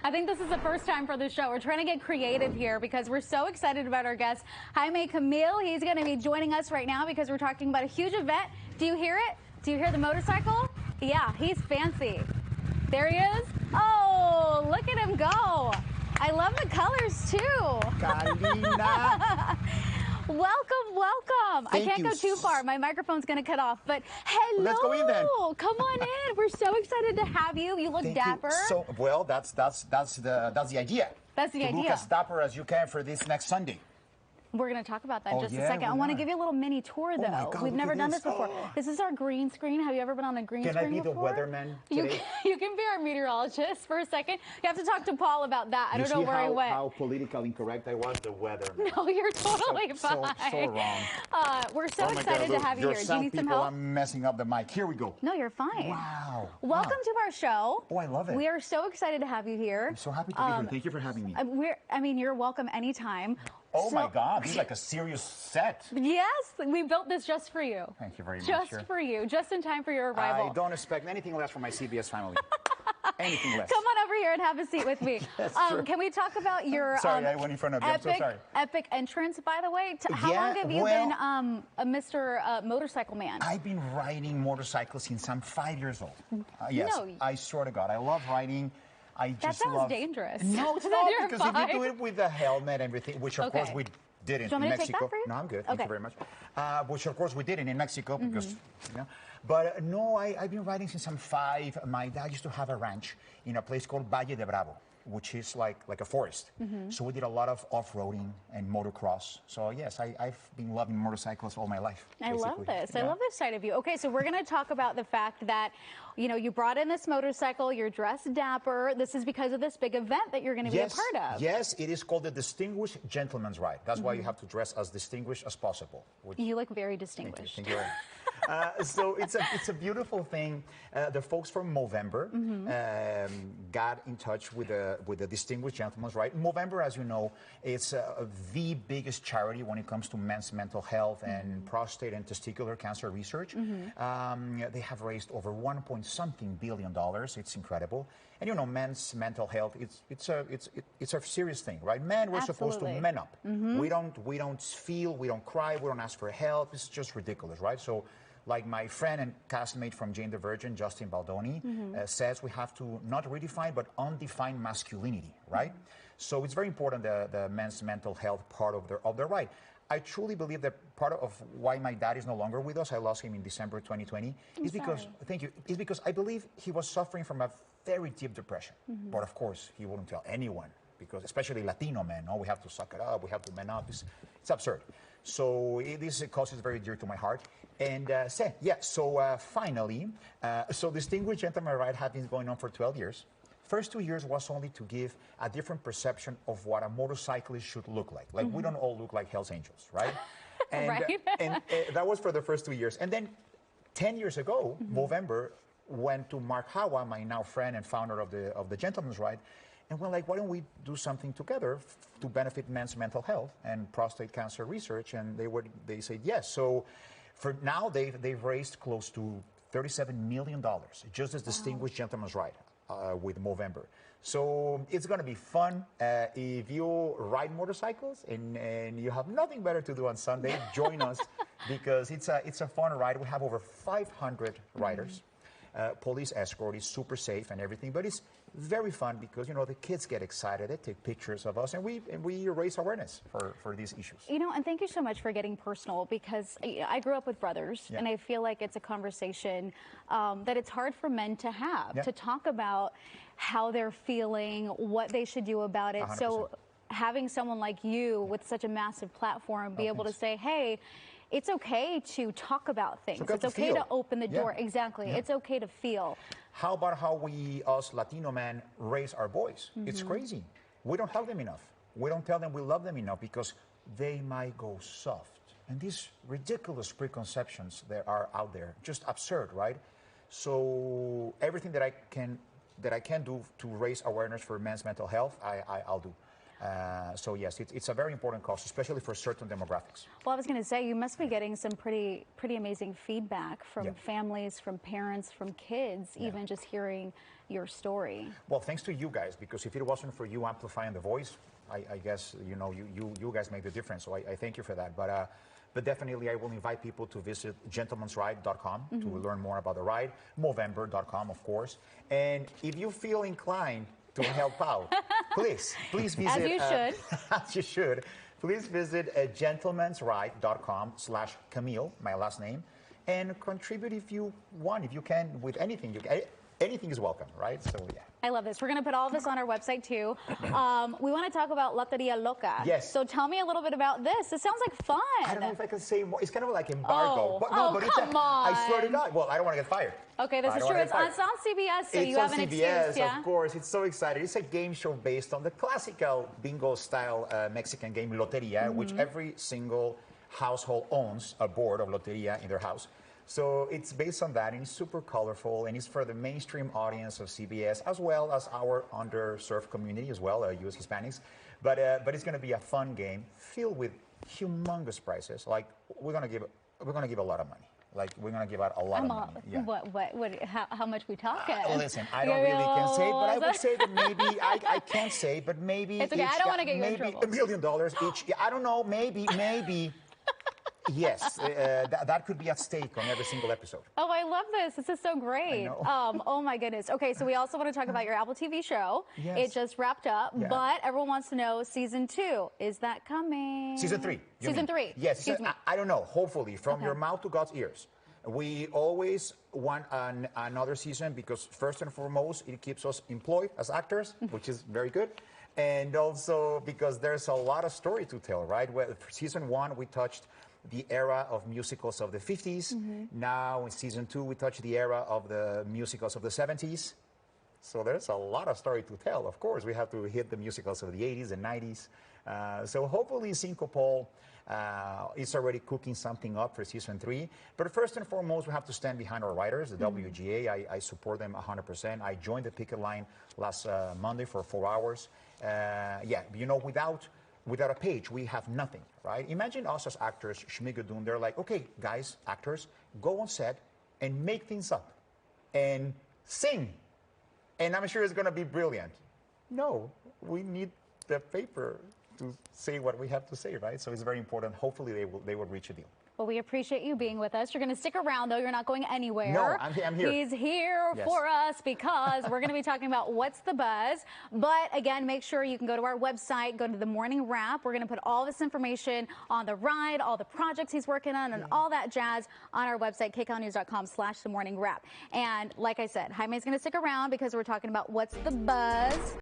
I think this is the first time for the show. We're trying to get creative here because we're so excited about our guest, Jaime Camil. He's going to be joining us right now because we're talking about a huge event. Do you hear it? Do you hear the motorcycle? Yeah, he's fancy. There he is. Oh, look at him go. I love the colors too. Carolina. Welcome, welcome. I can't go too far. My microphone's going to cut off. But hello. Let's go in then. Come on in. We're so excited to have you. You look dapper. You. So, well, that's the idea. That's the idea. To look as dapper as you can for this next Sunday. We're going to talk about that in just a second. I want to give you a little mini tour, though. Oh my God, we've never done this before. This is our green screen. Have you ever been on a green screen before? Can I be the weatherman today? You can be our meteorologist for a second. You have to talk to Paul about that. I don't know where I went. How politically incorrect I was, the weatherman. No, you're totally fine. So wrong. We're so excited to have you here. Do you need some help? I'm messing up the mic. Here we go. No, you're fine. Wow. Welcome to our show. Oh, I love it. We are so excited to have you here. I'm so happy to be here. Thank you for having me. You're welcome anytime. Oh my God, this is like a serious set. Yes, we built this just for you. Thank you very much. Just for you, just in time for your arrival. I don't expect anything less from my CBS family. Anything less. Come on over here and have a seat with me. That's true. Can we talk about your I went in front of you. I'm so sorry. Epic entrance, by the way? How long have you been a Mr. Motorcycle Man? I've been riding motorcycles since I'm 5 years old. Yes, no. I swear to God, I love riding. That sounds dangerous. No, it's not, because if you do it with the helmet and everything, which of course we did in Mexico. Do you want me to take that for you? No, I'm good. Thank you very much. Which of course we did in Mexico because, you know. But no, I've been riding since I'm 5. My dad used to have a ranch in a place called Valle de Bravo, which is like a forest. So we did a lot of off-roading and motocross. So yes, I've been loving motorcycles all my life. I love this. Yeah. I love this side of you. Okay, so we're going to talk about the fact that, you know, you brought in this motorcycle, you're dressed dapper. This is because of this big event that you're going to be a part of. Yes, it is called the Distinguished Gentleman's Ride. That's why you have to dress as distinguished as possible. You look very distinguished. Thank you. So it's a beautiful thing. The folks from Movember got in touch with the Distinguished Gentleman's Ride. Movember, as you know, it's the biggest charity when it comes to men's mental health and prostate and testicular cancer research. They have raised over $1.something billion. It's incredible. And you know, men's mental health, it's a serious thing, right? Men, we're supposed to man up. We don't feel, we don't cry, we don't ask for help. It's just ridiculous, right? So, like my friend and castmate from Jane the Virgin, Justin Baldoni, says, we have to not redefine but undefined masculinity, right? So it's very important, the men's mental health part of their ride. I truly believe that part of why my dad is no longer with us, I lost him in December 2020, is because I believe he was suffering from a very deep depression. But of course, he wouldn't tell anyone, because especially Latino men, we have to suck it up, we have to man up. It's absurd. So this cause is very dear to my heart. And finally, Distinguished Gentleman Ride has been going on for 12 years. First 2 years was only to give a different perception of what a motorcyclist should look like. Like, we don't all look like Hell's Angels, right? And, and that was for the first 2 years. And then 10 years ago, Movember went to Mark Hawa, my now friend and founder of the Gentleman's Ride, and we're like, why don't we do something together to benefit men's mental health and prostate cancer research? And they said yes. So for now, they've raised close to $37 million, just as Distinguished Gentleman's Ride with Movember. So it's going to be fun. If you ride motorcycles and you have nothing better to do on Sunday, join us, because it's a fun ride. We have over 500 riders. Police escort is super safe and everything, but it's very fun because, you know, the kids get excited, they take pictures of us, and we raise awareness for these issues. You know, and thank you so much for getting personal, because I grew up with brothers, and I feel like it's a conversation that it's hard for men to have, to talk about how they're feeling, what they should do about it. 100%. So having someone like you with such a massive platform be able to say, hey, it's okay to talk about things. It's okay to open the door. Exactly. It's okay to feel. How about how we, us Latino men, raise our boys? It's crazy. We don't help them enough. We don't tell them we love them enough, because they might go soft. And these ridiculous preconceptions that are out there, just absurd, right? So everything that I can do to raise awareness for men's mental health, I'll do. So yes, it's a very important cause, especially for certain demographics. Well, I was going to say, you must be getting some pretty amazing feedback from families, from parents, from kids, even just hearing your story. Well, thanks to you guys, because if it wasn't for you amplifying the voice, I guess, you guys make the difference. So I thank you for that. But definitely, I will invite people to visit gentlemansride.com to learn more about the ride, Movember.com, of course. And if you feel inclined to help out, please visit. As you should. As you should. Please visit gentlemansride.com/Camille, my last name, and contribute if you want, if you can, with anything. Anything is welcome, right? So, yeah. I love this. We're going to put all of this on our website, too. We want to talk about Loteria Loca. Yes. So tell me a little bit about this. It sounds like fun. I don't know if I can say more. It's kind of like embargo. But come on. I swear to God. Well, I don't want to get fired. Okay, this is true. It's on CBS, so you have an excuse. It's on CBS, of course. It's so exciting. It's a game show based on the classical bingo-style Mexican game Loteria, which every single household owns a board of Loteria in their house. So it's based on that, and it's super colorful, and it's for the mainstream audience of CBS, as well as our underserved community as well, U.S. Hispanics. But it's going to be a fun game filled with humongous prizes. Like we're going to give a lot of money. Like we're going to give out a lot of money. Yeah. What? How much we talking? Listen, I don't really can say, but I would say that maybe I can't say, but maybe it's okay. I don't want to get you in trouble. $1 million each. Yeah, I don't know. Maybe. Yes, that could be at stake on every single episode. Oh, I love this. This is so great. Oh, my goodness. Okay, so we also want to talk about your Apple TV show. Yes. It just wrapped up, but everyone wants to know season 2. Is that coming? Season 3. Season 3. Yes. Excuse me. I don't know. Hopefully, from your mouth to God's ears. We always want another season because, first and foremost, it keeps us employed as actors, which is very good. And also because there's a lot of story to tell, right? Well, for season 1, we touched the era of musicals of the 50s. Now in season 2, we touch the era of the musicals of the 70s. So there's a lot of story to tell. Of course, we have to hit the musicals of the 80s and 90s. So hopefully Cinco Paul is already cooking something up for season 3. But first and foremost, we have to stand behind our writers, the WGA. I support them 100%. I joined the picket line last Monday for 4 hours. Without a page, we have nothing, right? Imagine us as actors, Schmigadoon, they're like, okay, guys, actors, go on set and make things up and sing. And I'm sure it's going to be brilliant. No, we need the paper to say what we have to say, right? So it's very important. Hopefully they will reach a deal. Well, we appreciate you being with us. You're going to stick around, though. You're not going anywhere. No, I'm here. He's here for us because we're going to be talking about What's the Buzz. But, again, make sure you can go to our website, go to the Morning Wrap. We're going to put all this information on the ride, all the projects he's working on, and all that jazz on our website, kcalnews.com/themorningwrap. And, like I said, Jaime's going to stick around because we're talking about What's the Buzz.